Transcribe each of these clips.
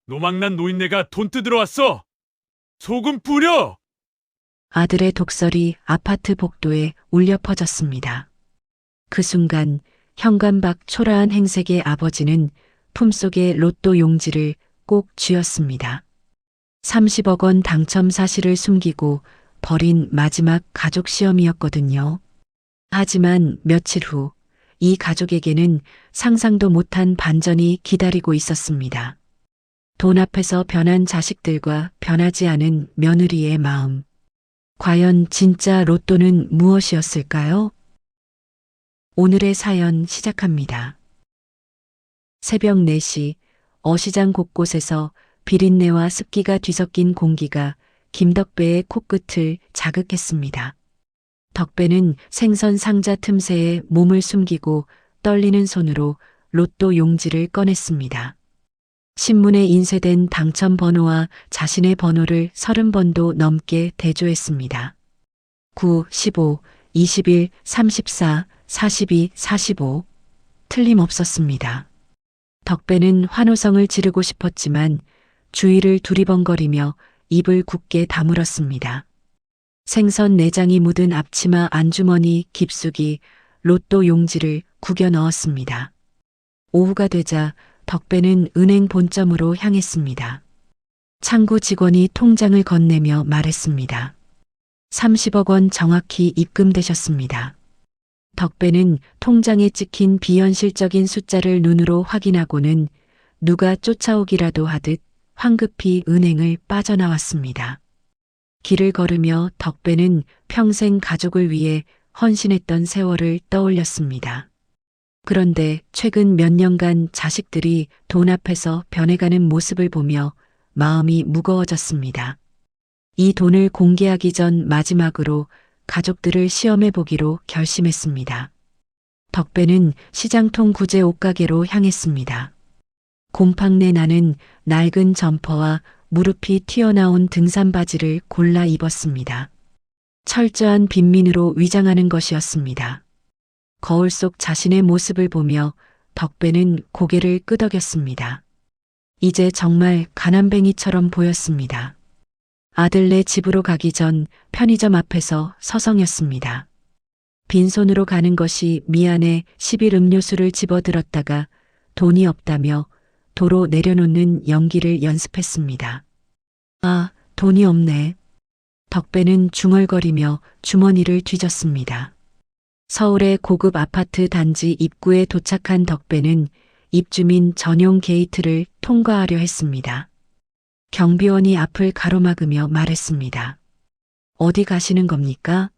노망난 노인네가 돈 뜯으러 왔어. 소금 뿌려! 아들의 독설이 아파트 복도에 울려 퍼졌습니다. 그 순간 현관 밖 초라한 행색의 아버지는 품속의 로또 용지를 꼭 쥐었습니다. 30억 원 당첨 사실을 숨기고 벌인 마지막 가족 시험이었거든요. 하지만 며칠 후 이 가족에게는 상상도 못한 반전이 기다리고 있었습니다. 돈 앞에서 변한 자식들과 변하지 않은 며느리의 마음. 과연 진짜 로또는 무엇이었을까요? 오늘의 사연 시작합니다. 새벽 4시 어시장 곳곳에서 비린내와 습기가 뒤섞인 공기가 김덕배의 코끝을 자극했습니다. 덕배는 생선 상자 틈새에 몸을 숨기고 떨리는 손으로 로또 용지를 꺼냈습니다. 신문에 인쇄된 당첨 번호와 자신의 번호를 30번도 넘게 대조했습니다. 9, 15, 21, 34, 42, 45. 틀림없었습니다. 덕배는 환호성을 지르고 싶었지만 주위를 두리번거리며 입을 굳게 다물었습니다. 생선 내장이 묻은 앞치마 안주머니 깊숙이 로또 용지를 구겨 넣었습니다. 오후가 되자 덕배는 은행 본점으로 향했습니다. 창구 직원이 통장을 건네며 말했습니다. 30억 원 정확히 입금되셨습니다. 덕배는 통장에 찍힌 비현실적인 숫자를 눈으로 확인하고는 누가 쫓아오기라도 하듯 황급히 은행을 빠져나왔습니다. 길을 걸으며 덕배는 평생 가족을 위해 헌신했던 세월을 떠올렸습니다. 그런데 최근 몇 년간 자식들이 돈 앞에서 변해가는 모습을 보며 마음이 무거워졌습니다. 이 돈을 공개하기 전 마지막으로 가족들을 시험해 보기로 결심했습니다. 덕배는 시장통 구제 옷가게로 향했습니다. 곰팡내 나는 낡은 점퍼와 무릎이 튀어나온 등산 바지를 골라 입었습니다. 철저한 빈민으로 위장하는 것이었습니다. 거울 속 자신의 모습을 보며 덕배는 고개를 끄덕였습니다. 이제 정말 가난뱅이처럼 보였습니다. 아들네 집으로 가기 전 편의점 앞에서 서성였습니다. 빈손으로 가는 것이 미안해 10일 음료수를 집어들었다가 돈이 없다며 도로 내려놓는 연기를 연습했습니다. 아, 돈이 없네. 덕배는 중얼거리며 주머니를 뒤졌습니다. 서울의 고급 아파트 단지 입구에 도착한 덕배는 입주민 전용 게이트를 통과하려 했습니다. 경비원이 앞을 가로막으며 말했습니다. 어디 가시는 겁니까?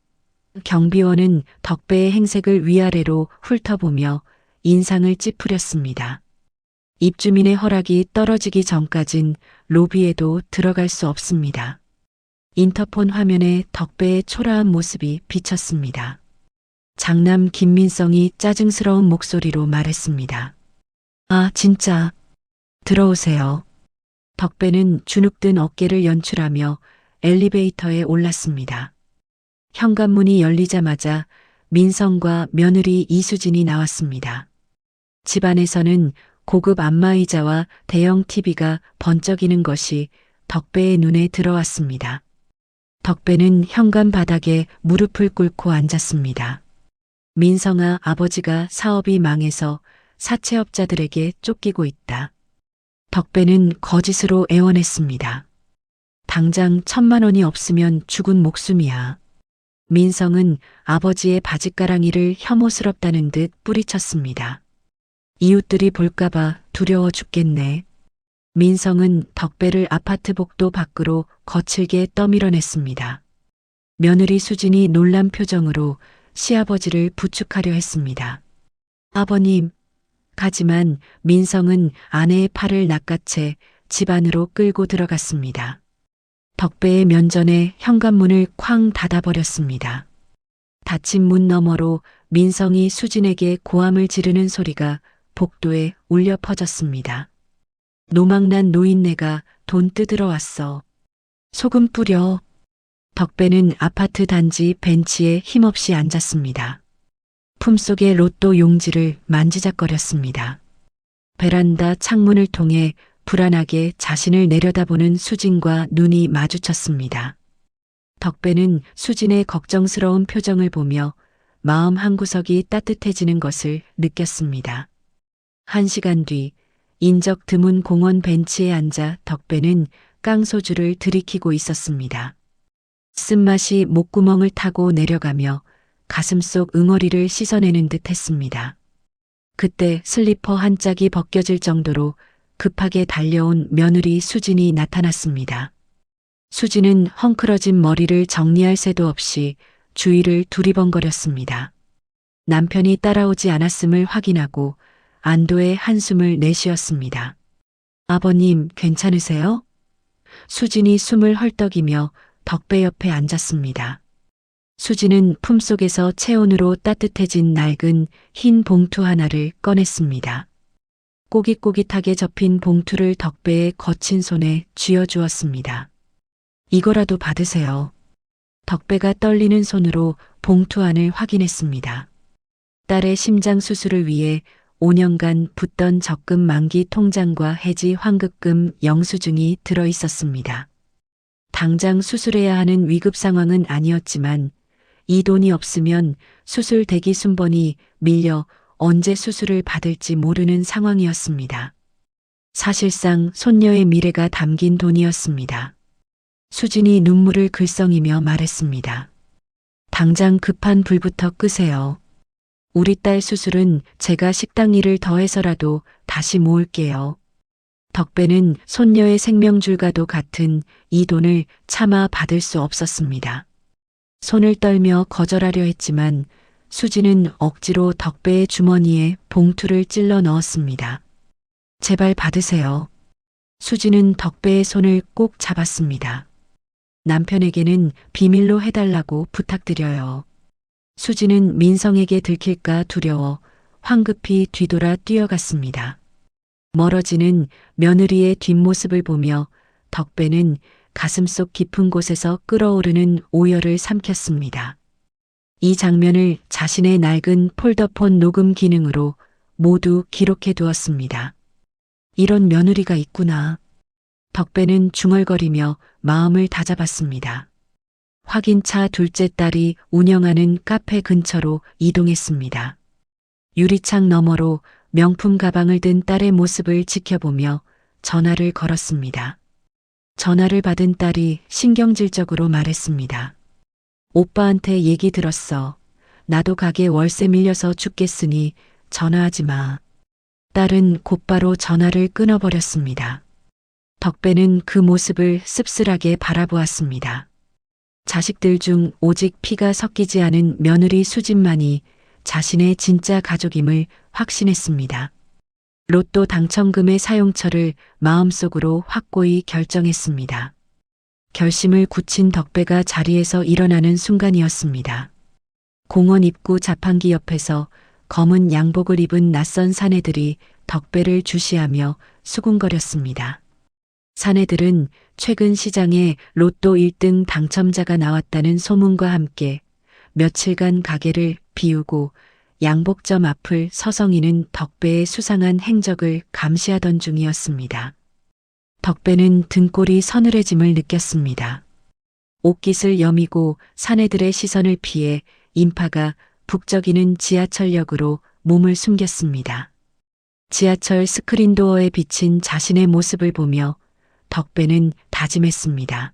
경비원은 덕배의 행색을 위아래로 훑어보며 인상을 찌푸렸습니다. 입주민의 허락이 떨어지기 전까진 로비에도 들어갈 수 없습니다. 인터폰 화면에 덕배의 초라한 모습이 비쳤습니다. 장남 김민성이 짜증스러운 목소리로 말했습니다. 아, 진짜. 들어오세요. 덕배는 주눅든 어깨를 연출하며 엘리베이터에 올랐습니다. 현관문이 열리자마자 민성과 며느리 이수진이 나왔습니다. 집안에서는 고급 안마의자와 대형 TV가 번쩍이는 것이 덕배의 눈에 들어왔습니다. 덕배는 현관 바닥에 무릎을 꿇고 앉았습니다. 민성아, 아버지가 사업이 망해서 사채업자들에게 쫓기고 있다. 덕배는 거짓으로 애원했습니다. 당장 1,000만 원이 없으면 죽은 목숨이야. 민성은 아버지의 바짓가랑이를 혐오스럽다는 듯 뿌리쳤습니다. 이웃들이 볼까봐 두려워 죽겠네. 민성은 덕배를 아파트 복도 밖으로 거칠게 떠밀어냈습니다. 며느리 수진이 놀란 표정으로 시아버지를 부축하려 했습니다. 아버님. 하지만 민성은 아내의 팔을 낚아채 집 안으로 끌고 들어갔습니다. 덕배의 면전에 현관문을 쾅 닫아버렸습니다. 닫힌 문 너머로 민성이 수진에게 고함을 지르는 소리가 복도에 울려 퍼졌습니다. 노망난 노인네가 돈 뜯으러 왔어. 소금 뿌려. 덕배는 아파트 단지 벤치에 힘없이 앉았습니다. 품속의 로또 용지를 만지작거렸습니다. 베란다 창문을 통해 불안하게 자신을 내려다보는 수진과 눈이 마주쳤습니다. 덕배는 수진의 걱정스러운 표정을 보며 마음 한구석이 따뜻해지는 것을 느꼈습니다. 1시간 뒤 인적 드문 공원 벤치에 앉아 덕배는 깡소주를 들이키고 있었습니다. 쓴맛이 목구멍을 타고 내려가며 가슴속 응어리를 씻어내는 듯 했습니다. 그때 슬리퍼 한 짝이 벗겨질 정도로 급하게 달려온 며느리 수진이 나타났습니다. 수진은 헝클어진 머리를 정리할 새도 없이 주위를 두리번거렸습니다. 남편이 따라오지 않았음을 확인하고 안도의 한숨을 내쉬었습니다. 아버님, 괜찮으세요? 수진이 숨을 헐떡이며 덕배 옆에 앉았습니다. 수진은 품속에서 체온으로 따뜻해진 낡은 흰 봉투 하나를 꺼냈습니다. 꼬깃꼬깃하게 접힌 봉투를 덕배의 거친 손에 쥐어주었습니다. 이거라도 받으세요. 덕배가 떨리는 손으로 봉투 안을 확인했습니다. 딸의 심장 수술을 위해 5년간 붓던 적금 만기 통장과 해지 환급금 영수증이 들어 있었습니다. 당장 수술해야 하는 위급 상황은 아니었지만 이 돈이 없으면 수술 대기 순번이 밀려 언제 수술을 받을지 모르는 상황이었습니다. 사실상 손녀의 미래가 담긴 돈이었습니다. 수진이 눈물을 글썽이며 말했습니다. 당장 급한 불부터 끄세요. 우리 딸 수술은 제가 식당 일을 더해서라도 다시 모을게요. 덕배는 손녀의 생명줄과도 같은 이 돈을 차마 받을 수 없었습니다. 손을 떨며 거절하려 했지만 수진은 억지로 덕배의 주머니에 봉투를 찔러 넣었습니다. 제발 받으세요. 수진은 덕배의 손을 꼭 잡았습니다. 남편에게는 비밀로 해달라고 부탁드려요. 수진은 민성에게 들킬까 두려워 황급히 뒤돌아 뛰어갔습니다. 멀어지는 며느리의 뒷모습을 보며 덕배는 가슴속 깊은 곳에서 끓어오르는 오열을 삼켰습니다. 이 장면을 자신의 낡은 폴더폰 녹음 기능으로 모두 기록해 두었습니다. 이런 며느리가 있구나. 덕배는 중얼거리며 마음을 다잡았습니다. 확인차 둘째 딸이 운영하는 카페 근처로 이동했습니다. 유리창 너머로 명품 가방을 든 딸의 모습을 지켜보며 전화를 걸었습니다. 전화를 받은 딸이 신경질적으로 말했습니다. 오빠한테 얘기 들었어. 나도 가게 월세 밀려서 죽겠으니 전화하지 마. 딸은 곧바로 전화를 끊어버렸습니다. 덕배는 그 모습을 씁쓸하게 바라보았습니다. 자식들 중 오직 피가 섞이지 않은 며느리 수진만이 자신의 진짜 가족임을 확신했습니다. 로또 당첨금의 사용처를 마음속으로 확고히 결정했습니다. 결심을 굳힌 덕배가 자리에서 일어나는 순간이었습니다. 공원 입구 자판기 옆에서 검은 양복을 입은 낯선 사내들이 덕배를 주시하며 수군거렸습니다. 사내들은 최근 시장에 로또 1등 당첨자가 나왔다는 소문과 함께 며칠간 가게를 비우고 양복점 앞을 서성이는 덕배의 수상한 행적을 감시하던 중이었습니다. 덕배는 등골이 서늘해짐을 느꼈습니다. 옷깃을 여미고 사내들의 시선을 피해 인파가 북적이는 지하철역으로 몸을 숨겼습니다. 지하철 스크린도어에 비친 자신의 모습을 보며 덕배는 다짐했습니다.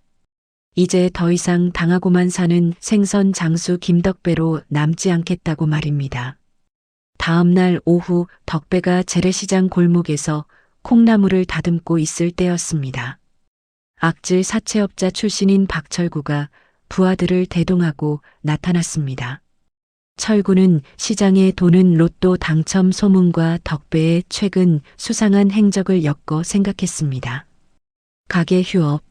이제 더 이상 당하고만 사는 생선 장수 김덕배로 남지 않겠다고 말입니다. 다음 날 오후 덕배가 재래시장 골목에서 콩나물을 다듬고 있을 때였습니다. 악질 사채업자 출신인 박철구가 부하들을 대동하고 나타났습니다. 철구는 시장에 도는 로또 당첨 소문과 덕배의 최근 수상한 행적을 엮어 생각했습니다. 가게 휴업,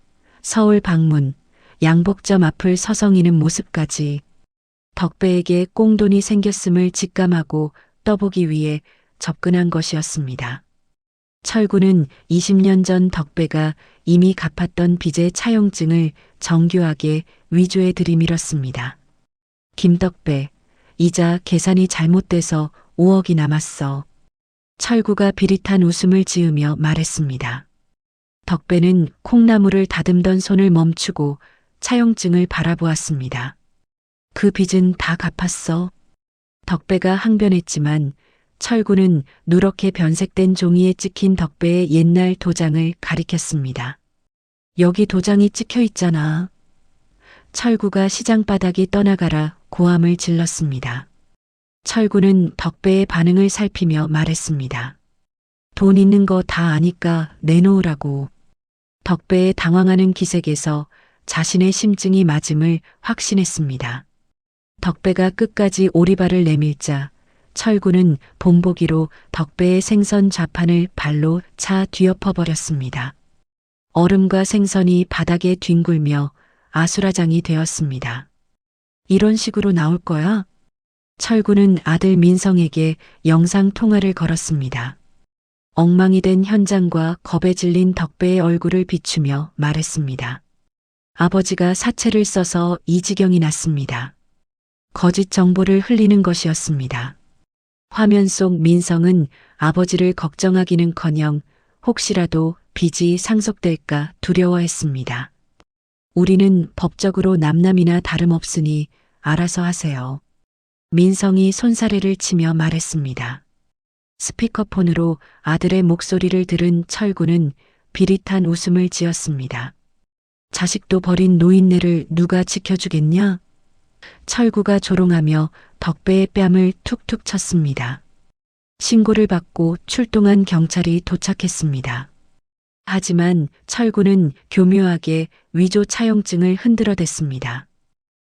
서울 방문, 양복점 앞을 서성이는 모습까지 덕배에게 꽁돈이 생겼음을 직감하고 떠보기 위해 접근한 것이었습니다. 철구는 20년 전 덕배가 이미 갚았던 빚의 차용증을 정교하게 위조해 들이밀었습니다. 김덕배, 이자 계산이 잘못돼서 5억이 남았어. 철구가 비릿한 웃음을 지으며 말했습니다. 덕배는 콩나물을 다듬던 손을 멈추고 차용증을 바라보았습니다. 그 빚은 다 갚았어. 덕배가 항변했지만 철구는 누렇게 변색된 종이에 찍힌 덕배의 옛날 도장을 가리켰습니다. 여기 도장이 찍혀 있잖아. 철구가 시장 바닥이 떠나가라 고함을 질렀습니다. 철구는 덕배의 반응을 살피며 말했습니다. 돈 있는 거 다 아니까 내놓으라고. 덕배의 당황하는 기색에서 자신의 심증이 맞음을 확신했습니다. 덕배가 끝까지 오리발을 내밀자 철구는 본보기로 덕배의 생선 좌판을 발로 차 뒤엎어버렸습니다. 얼음과 생선이 바닥에 뒹굴며 아수라장이 되었습니다. 이런 식으로 나올 거야? 철구는 아들 민성에게 영상 통화를 걸었습니다. 엉망이 된 현장과 겁에 질린 덕배의 얼굴을 비추며 말했습니다. 아버지가 사채를 써서 이 지경이 났습니다. 거짓 정보를 흘리는 것이었습니다. 화면 속 민성은 아버지를 걱정하기는커녕 혹시라도 빚이 상속될까 두려워했습니다. 우리는 법적으로 남남이나 다름없으니 알아서 하세요. 민성이 손사래를 치며 말했습니다. 스피커폰으로 아들의 목소리를 들은 철구는 비릿한 웃음을 지었습니다. 자식도 버린 노인네를 누가 지켜주겠냐? 철구가 조롱하며 덕배의 뺨을 툭툭 쳤습니다. 신고를 받고 출동한 경찰이 도착했습니다. 하지만 철구는 교묘하게 위조 차용증을 흔들어댔습니다.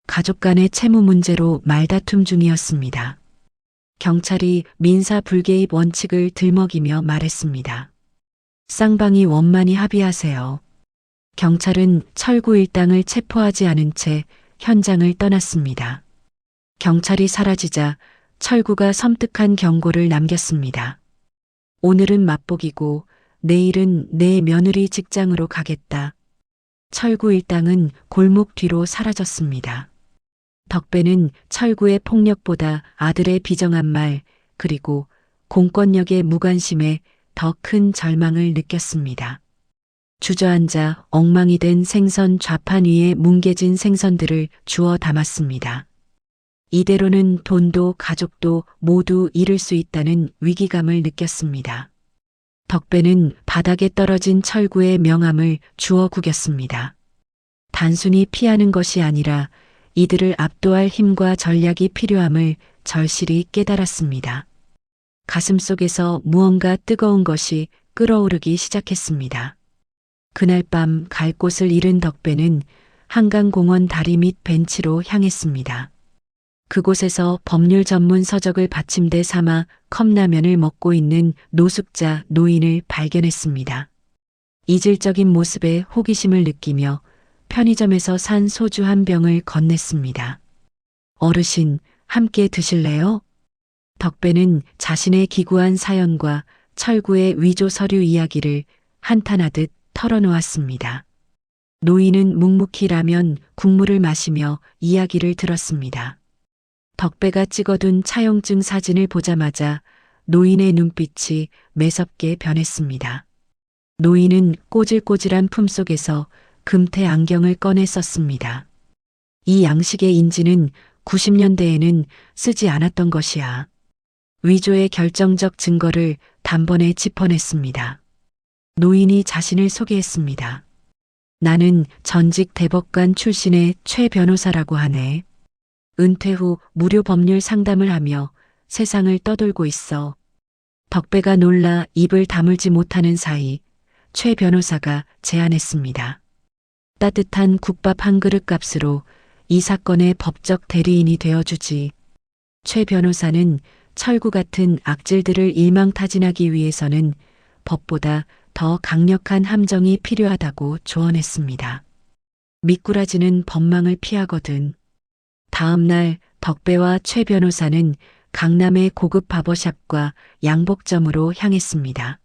가족 간의 채무 문제로 말다툼 중이었습니다. 경찰이 민사 불개입 원칙을 들먹이며 말했습니다. 쌍방이 원만히 합의하세요. 경찰은 철구 일당을 체포하지 않은 채 현장을 떠났습니다. 경찰이 사라지자 철구가 섬뜩한 경고를 남겼습니다. 오늘은 맛보기고 내일은 내 며느리 직장으로 가겠다. 철구 일당은 골목 뒤로 사라졌습니다. 덕배는 철구의 폭력보다 아들의 비정한 말 그리고 공권력의 무관심에 더 큰 절망을 느꼈습니다. 주저앉아 엉망이 된 생선 좌판 위에 뭉개진 생선들을 주워 담았습니다. 이대로는 돈도 가족도 모두 잃을 수 있다는 위기감을 느꼈습니다. 덕배는 바닥에 떨어진 철구의 명함을 주워 구겼습니다. 단순히 피하는 것이 아니라 이들을 압도할 힘과 전략이 필요함을 절실히 깨달았습니다. 가슴속에서 무언가 뜨거운 것이 끓어오르기 시작했습니다. 그날 밤 갈 곳을 잃은 덕배는 한강공원 다리 밑 벤치로 향했습니다. 그곳에서 법률 전문 서적을 받침대 삼아 컵라면을 먹고 있는 노숙자 노인을 발견했습니다. 이질적인 모습에 호기심을 느끼며 편의점에서 산 소주 한 병을 건넸습니다. 어르신, 함께 드실래요? 덕배는 자신의 기구한 사연과 철구의 위조 서류 이야기를 한탄하듯 털어놓았습니다. 노인은 묵묵히 라면 국물을 마시며 이야기를 들었습니다. 덕배가 찍어둔 차용증 사진을 보자마자 노인의 눈빛이 매섭게 변했습니다. 노인은 꼬질꼬질한 품속에서 금태 안경을 꺼내 썼습니다. 이 양식의 인지는 90년대에는 쓰지 않았던 것이야. 위조의 결정적 증거를 단번에 짚어냈습니다. 노인이 자신을 소개했습니다. 나는 전직 대법관 출신의 최 변호사라고 하네. 은퇴 후 무료 법률 상담을 하며 세상을 떠돌고 있어. 덕배가 놀라 입을 다물지 못하는 사이 최 변호사가 제안했습니다. 따뜻한 국밥 한 그릇 값으로 이 사건의 법적 대리인이 되어주지. 최 변호사는 철구 같은 악질들을 일망타진하기 위해서는 법보다 더 강력한 함정이 필요하다고 조언했습니다. 미꾸라지는 법망을 피하거든. 다음 날 덕배와 최 변호사는 강남의 고급 바버샵과 양복점으로 향했습니다.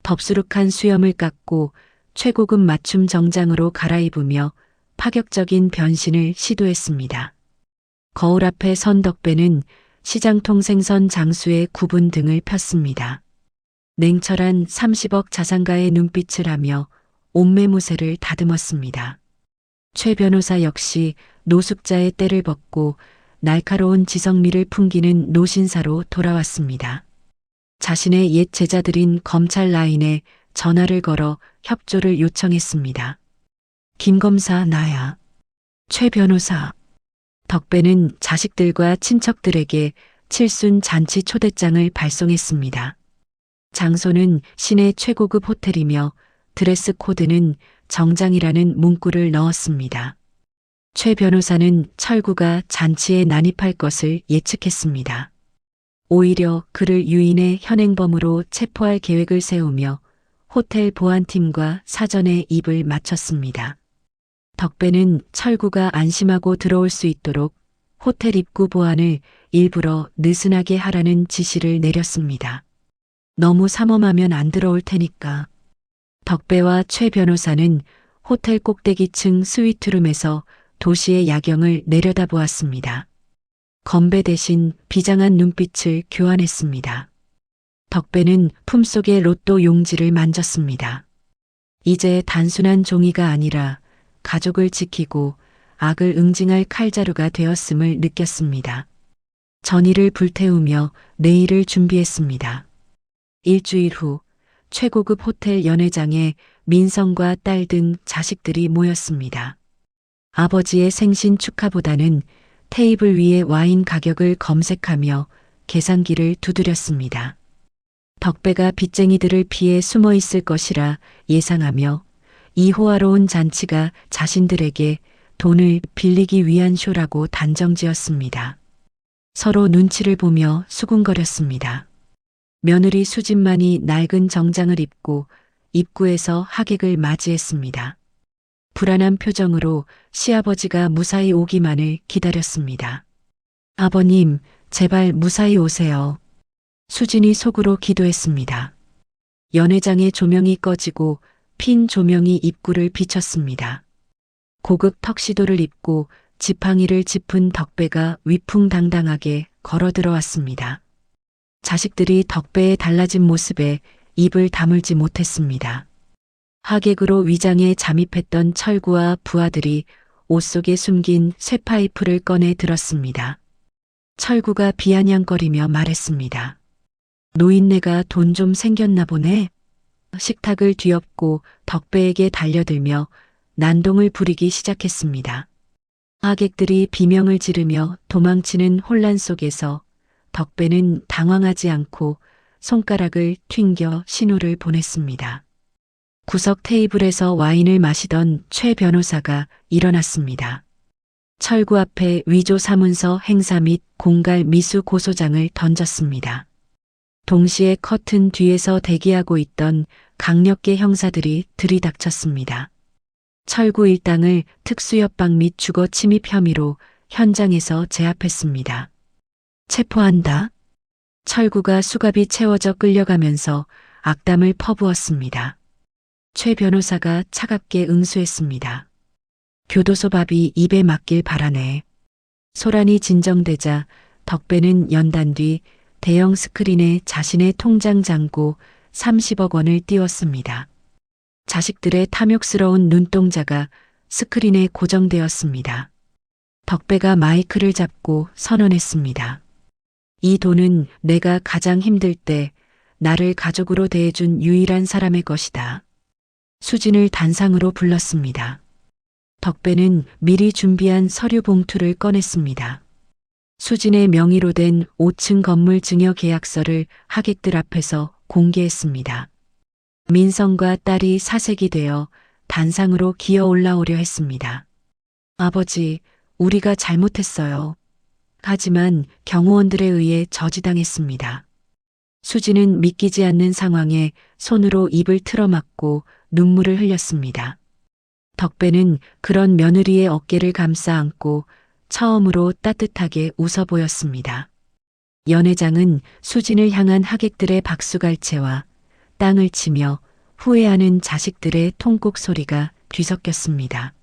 덥수룩한 수염을 깎고 최고급 맞춤 정장으로 갈아입으며 파격적인 변신을 시도했습니다. 거울 앞에 선 덕배는 시장통 생선 장수의 구분 등을 폈습니다. 냉철한 30억 자산가의 눈빛을 하며 옷매무새를 다듬었습니다. 최 변호사 역시 노숙자의 때를 벗고 날카로운 지성미를 풍기는 노신사로 돌아왔습니다. 자신의 옛 제자들인 검찰 라인에 전화를 걸어 협조를 요청했습니다. 김 검사 나야. 최 변호사. 덕배는 자식들과 친척들에게 칠순 잔치 초대장을 발송했습니다. 장소는 시내 최고급 호텔이며 드레스 코드는 정장이라는 문구를 넣었습니다. 최 변호사는 철구가 잔치에 난입할 것을 예측했습니다. 오히려 그를 유인의 현행범으로 체포할 계획을 세우며 호텔 보안팀과 사전에 입을 맞췄습니다. 덕배는 철구가 안심하고 들어올 수 있도록 호텔 입구 보안을 일부러 느슨하게 하라는 지시를 내렸습니다. 너무 삼엄하면 안 들어올 테니까. 덕배와 최 변호사는 호텔 꼭대기층 스위트룸에서 도시의 야경을 내려다보았습니다. 건배 대신 비장한 눈빛을 교환했습니다. 덕배는 품속의 로또 용지를 만졌습니다. 이제 단순한 종이가 아니라 가족을 지키고 악을 응징할 칼자루가 되었음을 느꼈습니다. 전의를 불태우며 내일을 준비했습니다. 일주일 후 최고급 호텔 연회장에 민성과 딸 등 자식들이 모였습니다. 아버지의 생신 축하보다는 테이블 위에 와인 가격을 검색하며 계산기를 두드렸습니다. 덕배가 빚쟁이들을 피해 숨어 있을 것이라 예상하며 이 호화로운 잔치가 자신들에게 돈을 빌리기 위한 쇼라고 단정지었습니다. 서로 눈치를 보며 수군거렸습니다. 며느리 수진만이 낡은 정장을 입고 입구에서 하객을 맞이했습니다. 불안한 표정으로 시아버지가 무사히 오기만을 기다렸습니다. 아버님, 제발 무사히 오세요. 수진이 속으로 기도했습니다. 연회장의 조명이 꺼지고 핀 조명이 입구를 비췄습니다. 고급 턱시도를 입고 지팡이를 짚은 덕배가 위풍당당하게 걸어 들어왔습니다. 자식들이 덕배의 달라진 모습에 입을 다물지 못했습니다. 하객으로 위장에 잠입했던 철구와 부하들이 옷 속에 숨긴 쇠파이프를 꺼내 들었습니다. 철구가 비아냥거리며 말했습니다. 노인네가 돈 좀 생겼나 보네. 식탁을 뒤엎고 덕배에게 달려들며 난동을 부리기 시작했습니다. 하객들이 비명을 지르며 도망치는 혼란 속에서 덕배는 당황하지 않고 손가락을 튕겨 신호를 보냈습니다. 구석 테이블에서 와인을 마시던 최 변호사가 일어났습니다. 철구 앞에 위조 사문서 행사 및 공갈 미수 고소장을 던졌습니다. 동시에 커튼 뒤에서 대기하고 있던 강력계 형사들이 들이닥쳤습니다. 철구 일당을 특수협박 및 주거 침입 혐의로 현장에서 제압했습니다. 체포한다. 철구가 수갑이 채워져 끌려가면서 악담을 퍼부었습니다. 최 변호사가 차갑게 응수했습니다. 교도소 밥이 입에 맞길 바라네. 소란이 진정되자 덕배는 연단 뒤 대형 스크린에 자신의 통장 잔고 30억 원을 띄웠습니다. 자식들의 탐욕스러운 눈동자가 스크린에 고정되었습니다. 덕배가 마이크를 잡고 선언했습니다. 이 돈은 내가 가장 힘들 때 나를 가족으로 대해준 유일한 사람의 것이다. 수진을 단상으로 불렀습니다. 덕배는 미리 준비한 서류 봉투를 꺼냈습니다. 수진의 명의로 된 5층 건물 증여 계약서를 하객들 앞에서 공개했습니다. 민성과 딸이 사색이 되어 단상으로 기어 올라오려 했습니다. 아버지, 우리가 잘못했어요. 하지만 경호원들에 의해 저지당했습니다. 수진은 믿기지 않는 상황에 손으로 입을 틀어막고 눈물을 흘렸습니다. 덕배는 그런 며느리의 어깨를 감싸 안고 처음으로 따뜻하게 웃어 보였습니다. 연회장은 수진을 향한 하객들의 박수갈채와 땅을 치며 후회하는 자식들의 통곡 소리가 뒤섞였습니다.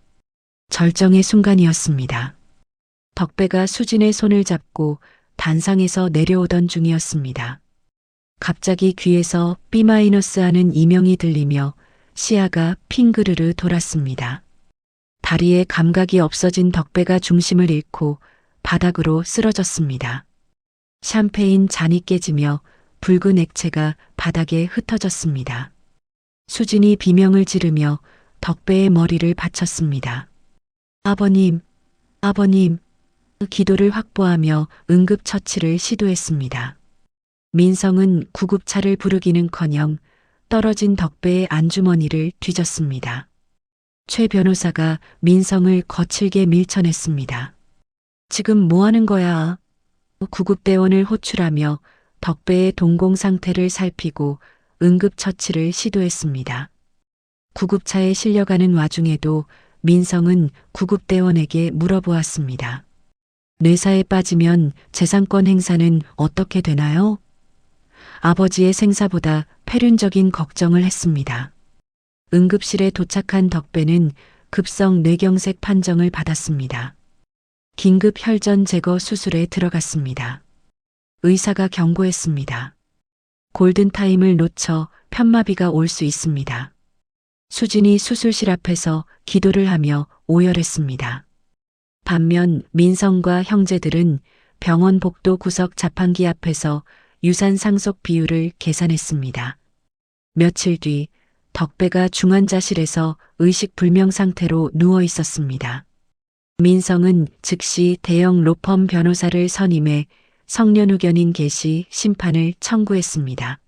절정의 순간이었습니다. 덕배가 수진의 손을 잡고 단상에서 내려오던 중이었습니다. 갑자기 귀에서 B- 하는 이명이 들리며 시야가 핑그르르 돌았습니다. 다리에 감각이 없어진 덕배가 중심을 잃고 바닥으로 쓰러졌습니다. 샴페인 잔이 깨지며 붉은 액체가 바닥에 흩어졌습니다. 수진이 비명을 지르며 덕배의 머리를 받쳤습니다. 아버님, 아버님, 기도를 확보하며 응급처치를 시도했습니다. 민성은 구급차를 부르기는커녕 떨어진 덕배의 안주머니를 뒤졌습니다. 최 변호사가 민성을 거칠게 밀쳐냈습니다. 지금 뭐 하는 거야? 구급대원을 호출하며 덕배의 동공 상태를 살피고 응급처치를 시도했습니다. 구급차에 실려가는 와중에도 민성은 구급대원에게 물어보았습니다. 뇌사에 빠지면 재산권 행사는 어떻게 되나요? 아버지의 생사보다 폐륜적인 걱정을 했습니다. 응급실에 도착한 덕배는 급성 뇌경색 판정을 받았습니다. 긴급 혈전 제거 수술에 들어갔습니다. 의사가 경고했습니다. 골든타임을 놓쳐 편마비가 올 수 있습니다. 수진이 수술실 앞에서 기도를 하며 오열했습니다. 반면 민성과 형제들은 병원 복도 구석 자판기 앞에서 유산 상속 비율을 계산했습니다. 며칠 뒤 덕배가 중환자실에서 의식불명 상태로 누워 있었습니다. 민성은 즉시 대형 로펌 변호사를 선임해 성년후견인 개시 심판을 청구했습니다.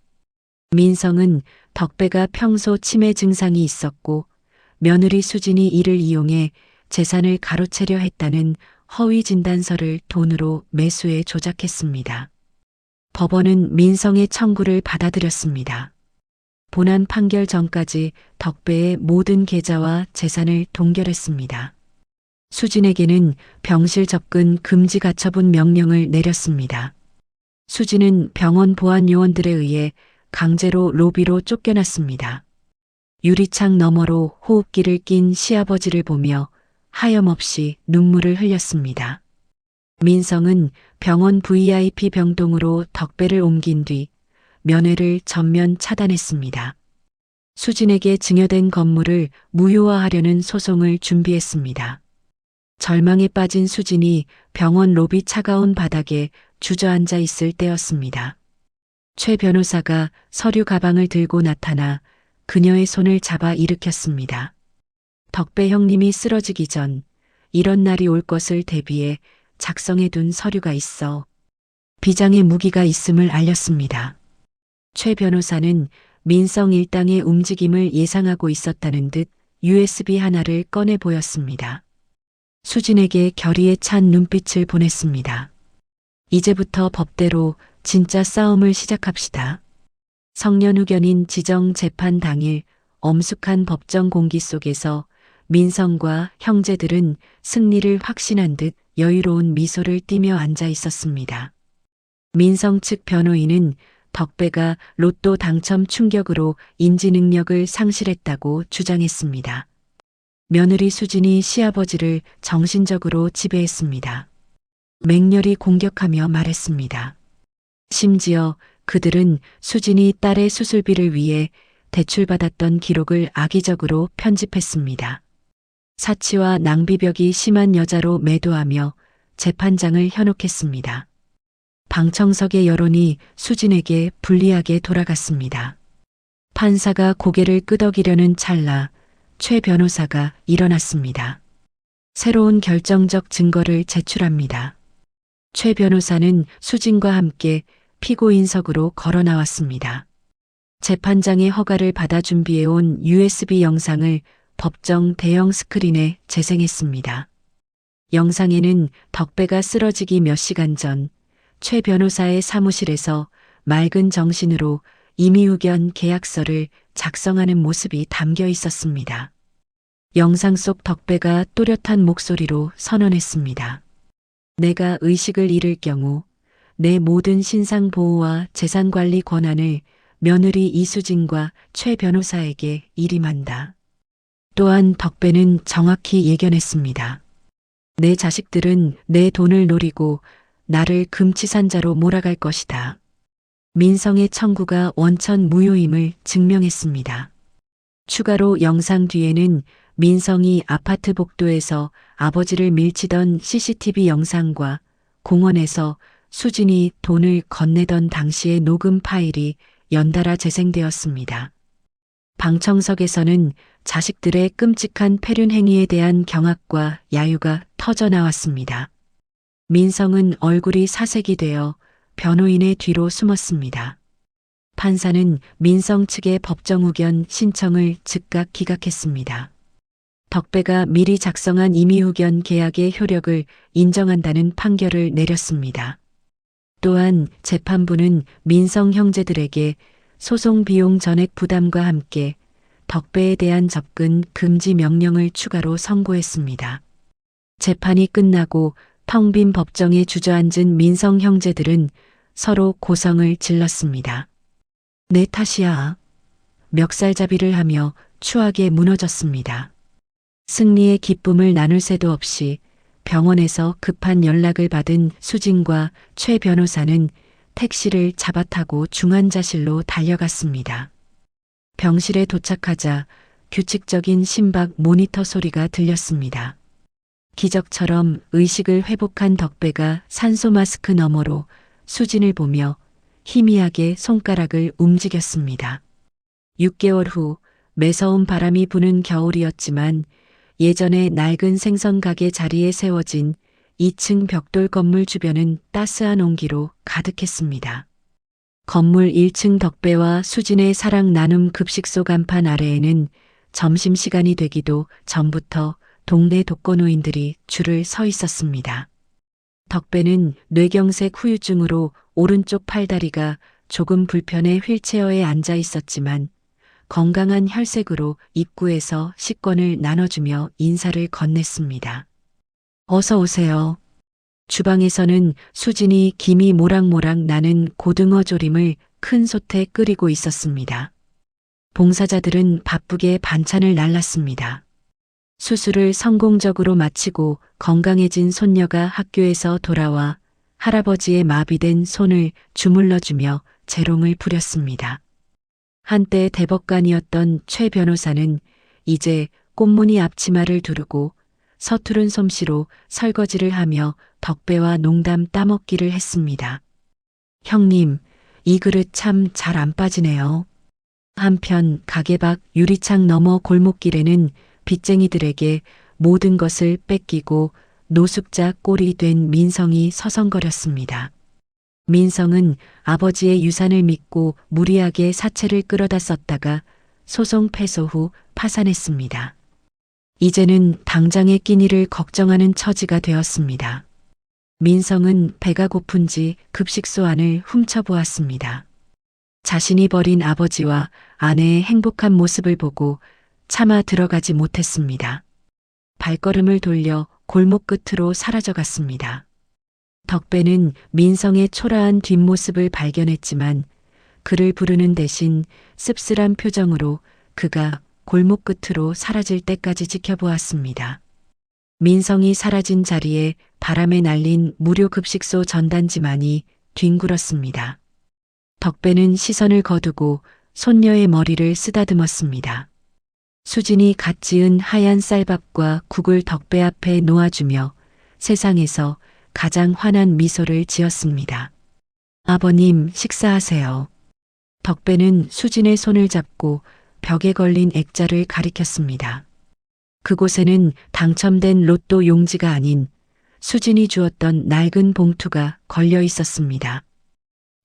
민성은 덕배가 평소 치매 증상이 있었고 며느리 수진이 이를 이용해 재산을 가로채려 했다는 허위 진단서를 돈으로 매수해 조작했습니다. 법원은 민성의 청구를 받아들였습니다. 본안 판결 전까지 덕배의 모든 계좌와 재산을 동결했습니다. 수진에게는 병실 접근 금지 가처분 명령을 내렸습니다. 수진은 병원 보안 요원들에 의해 강제로 로비로 쫓겨났습니다. 유리창 너머로 호흡기를 낀 시아버지를 보며 하염없이 눈물을 흘렸습니다. 민성은 병원 VIP 병동으로 덕배를 옮긴 뒤 면회를 전면 차단했습니다. 수진에게 증여된 건물을 무효화하려는 소송을 준비했습니다. 절망에 빠진 수진이 병원 로비 차가운 바닥에 주저앉아 있을 때였습니다. 최 변호사가 서류 가방을 들고 나타나 그녀의 손을 잡아 일으켰습니다. 덕배 형님이 쓰러지기 전 이런 날이 올 것을 대비해 작성해둔 서류가 있어. 비장의 무기가 있음을 알렸습니다. 최 변호사는 민성 일당의 움직임을 예상하고 있었다는 듯 USB 하나를 꺼내 보였습니다. 수진에게 결의에 찬 눈빛을 보냈습니다. 이제부터 법대로 진짜 싸움을 시작합시다. 성년후견인 지정 재판 당일 엄숙한 법정 공기 속에서 민성과 형제들은 승리를 확신한 듯 여유로운 미소를 띠며 앉아 있었습니다. 민성 측 변호인은 덕배가 로또 당첨 충격으로 인지 능력을 상실했다고 주장했습니다. 며느리 수진이 시아버지를 정신적으로 지배했습니다. 맹렬히 공격하며 말했습니다. 심지어 그들은 수진이 딸의 수술비를 위해 대출받았던 기록을 악의적으로 편집했습니다. 사치와 낭비벽이 심한 여자로 매도하며 재판장을 현혹했습니다. 방청석의 여론이 수진에게 불리하게 돌아갔습니다. 판사가 고개를 끄덕이려는 찰나 최 변호사가 일어났습니다. 새로운 결정적 증거를 제출합니다. 최 변호사는 수진과 함께 피고인석으로 걸어 나왔습니다. 재판장의 허가를 받아 준비해온 USB 영상을 법정 대형 스크린에 재생했습니다. 영상에는 덕배가 쓰러지기 몇 시간 전 최 변호사의 사무실에서 맑은 정신으로 임의후견 계약서를 작성하는 모습이 담겨 있었습니다. 영상 속 덕배가 또렷한 목소리로 선언했습니다. 내가 의식을 잃을 경우 내 모든 신상 보호와 재산 관리 권한을 며느리 이수진과 최 변호사에게 일임한다. 또한 덕배는 정확히 예견했습니다. 내 자식들은 내 돈을 노리고 나를 금치산자로 몰아갈 것이다. 민성의 청구가 원천 무효임을 증명했습니다. 추가로 영상 뒤에는 민성이 아파트 복도에서 아버지를 밀치던 CCTV 영상과 공원에서 수진이 돈을 건네던 당시의 녹음 파일이 연달아 재생되었습니다. 방청석에서는 자식들의 끔찍한 폐륜 행위에 대한 경악과 야유가 터져 나왔습니다. 민성은 얼굴이 사색이 되어 변호인의 뒤로 숨었습니다. 판사는 민성 측의 법정 의견 신청을 즉각 기각했습니다. 덕배가 미리 작성한 임의의견 계약의 효력을 인정한다는 판결을 내렸습니다. 또한 재판부는 민성 형제들에게 소송 비용 전액 부담과 함께 덕배에 대한 접근 금지 명령을 추가로 선고했습니다. 재판이 끝나고 텅 빈 법정에 주저앉은 민성 형제들은 서로 고성을 질렀습니다. 내 탓이야. 멱살잡이를 하며 추하게 무너졌습니다. 승리의 기쁨을 나눌 새도 없이 병원에서 급한 연락을 받은 수진과 최 변호사는 택시를 잡아타고 중환자실로 달려갔습니다. 병실에 도착하자 규칙적인 심박 모니터 소리가 들렸습니다. 기적처럼 의식을 회복한 덕배가 산소 마스크 너머로 수진을 보며 희미하게 손가락을 움직였습니다. 6개월 후 매서운 바람이 부는 겨울이었지만 예전의 낡은 생선 가게 자리에 세워진 2층 벽돌 건물 주변은 따스한 온기로 가득했습니다. 건물 1층 덕배와 수진의 사랑 나눔 급식소 간판 아래에는 점심시간이 되기도 전부터 동네 독거노인들이 줄을 서 있었습니다. 덕배는 뇌경색 후유증으로 오른쪽 팔다리가 조금 불편해 휠체어에 앉아 있었지만 건강한 혈색으로 입구에서 식권을 나눠주며 인사를 건넸습니다. 어서 오세요. 주방에서는 수진이 김이 모락모락 나는 고등어 조림을 큰 솥에 끓이고 있었습니다. 봉사자들은 바쁘게 반찬을 날랐습니다. 수술을 성공적으로 마치고 건강해진 손녀가 학교에서 돌아와 할아버지의 마비된 손을 주물러주며 재롱을 부렸습니다. 한때 대법관이었던 최 변호사는 이제 꽃무늬 앞치마를 두르고 서투른 솜씨로 설거지를 하며 덕배와 농담 따먹기를 했습니다. 형님, 이 그릇 참 잘 안 빠지네요. 한편 가게 밖 유리창 너머 골목길에는 빚쟁이들에게 모든 것을 뺏기고 노숙자 꼴이 된 민성이 서성거렸습니다. 민성은 아버지의 유산을 믿고 무리하게 사채를 끌어다 썼다가 소송 패소 후 파산했습니다. 이제는 당장의 끼니를 걱정하는 처지가 되었습니다. 민성은 배가 고픈지 급식소 안을 훔쳐보았습니다. 자신이 버린 아버지와 아내의 행복한 모습을 보고 차마 들어가지 못했습니다. 발걸음을 돌려 골목 끝으로 사라져갔습니다. 덕배는 민성의 초라한 뒷모습을 발견했지만 그를 부르는 대신 씁쓸한 표정으로 그가 골목 끝으로 사라질 때까지 지켜보았습니다. 민성이 사라진 자리에 바람에 날린 무료 급식소 전단지만이 뒹굴었습니다. 덕배는 시선을 거두고 손녀의 머리를 쓰다듬었습니다. 수진이 갓 지은 하얀 쌀밥과 국을 덕배 앞에 놓아주며 세상에서 가장 환한 미소를 지었습니다. 아버님, 식사하세요. 덕배는 수진의 손을 잡고 벽에 걸린 액자를 가리켰습니다. 그곳에는 당첨된 로또 용지가 아닌 수진이 주었던 낡은 봉투가 걸려 있었습니다.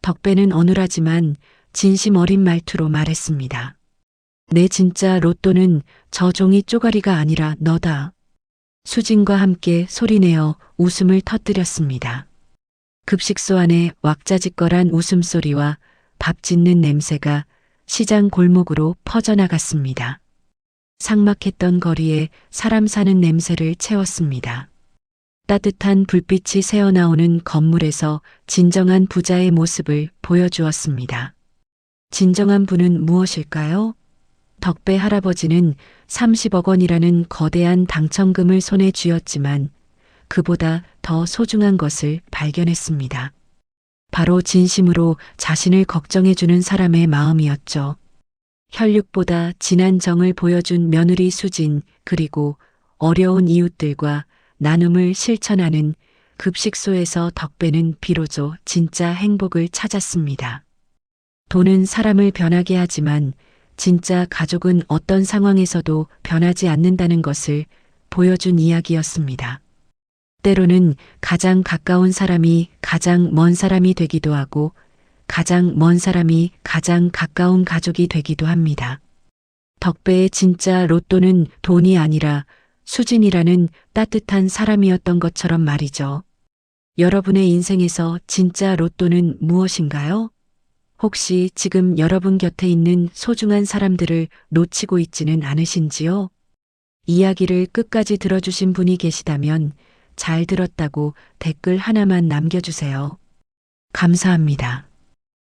덕배는 어눌하지만 진심 어린 말투로 말했습니다. 내 진짜 로또는 저 종이 쪼가리가 아니라 너다. 수진과 함께 소리내어 웃음을 터뜨렸습니다. 급식소 안에 왁자지껄한 웃음소리와 밥 짓는 냄새가 시장 골목으로 퍼져나갔습니다. 삭막했던 거리에 사람 사는 냄새를 채웠습니다. 따뜻한 불빛이 새어나오는 건물에서 진정한 부자의 모습을 보여주었습니다. 진정한 부는 무엇일까요? 덕배 할아버지는 30억 원이라는 거대한 당첨금을 손에 쥐었지만 그보다 더 소중한 것을 발견했습니다. 바로 진심으로 자신을 걱정해주는 사람의 마음이었죠. 혈육보다 진한 정을 보여준 며느리 수진, 그리고 어려운 이웃들과 나눔을 실천하는 급식소에서 덕배는 비로소 진짜 행복을 찾았습니다. 돈은 사람을 변하게 하지만 진짜 가족은 어떤 상황에서도 변하지 않는다는 것을 보여준 이야기였습니다. 때로는 가장 가까운 사람이 가장 먼 사람이 되기도 하고 가장 먼 사람이 가장 가까운 가족이 되기도 합니다. 덕배의 진짜 로또는 돈이 아니라 수진이라는 따뜻한 사람이었던 것처럼 말이죠. 여러분의 인생에서 진짜 로또는 무엇인가요? 혹시 지금 여러분 곁에 있는 소중한 사람들을 놓치고 있지는 않으신지요? 이야기를 끝까지 들어주신 분이 계시다면 잘 들었다고 댓글 하나만 남겨주세요. 감사합니다.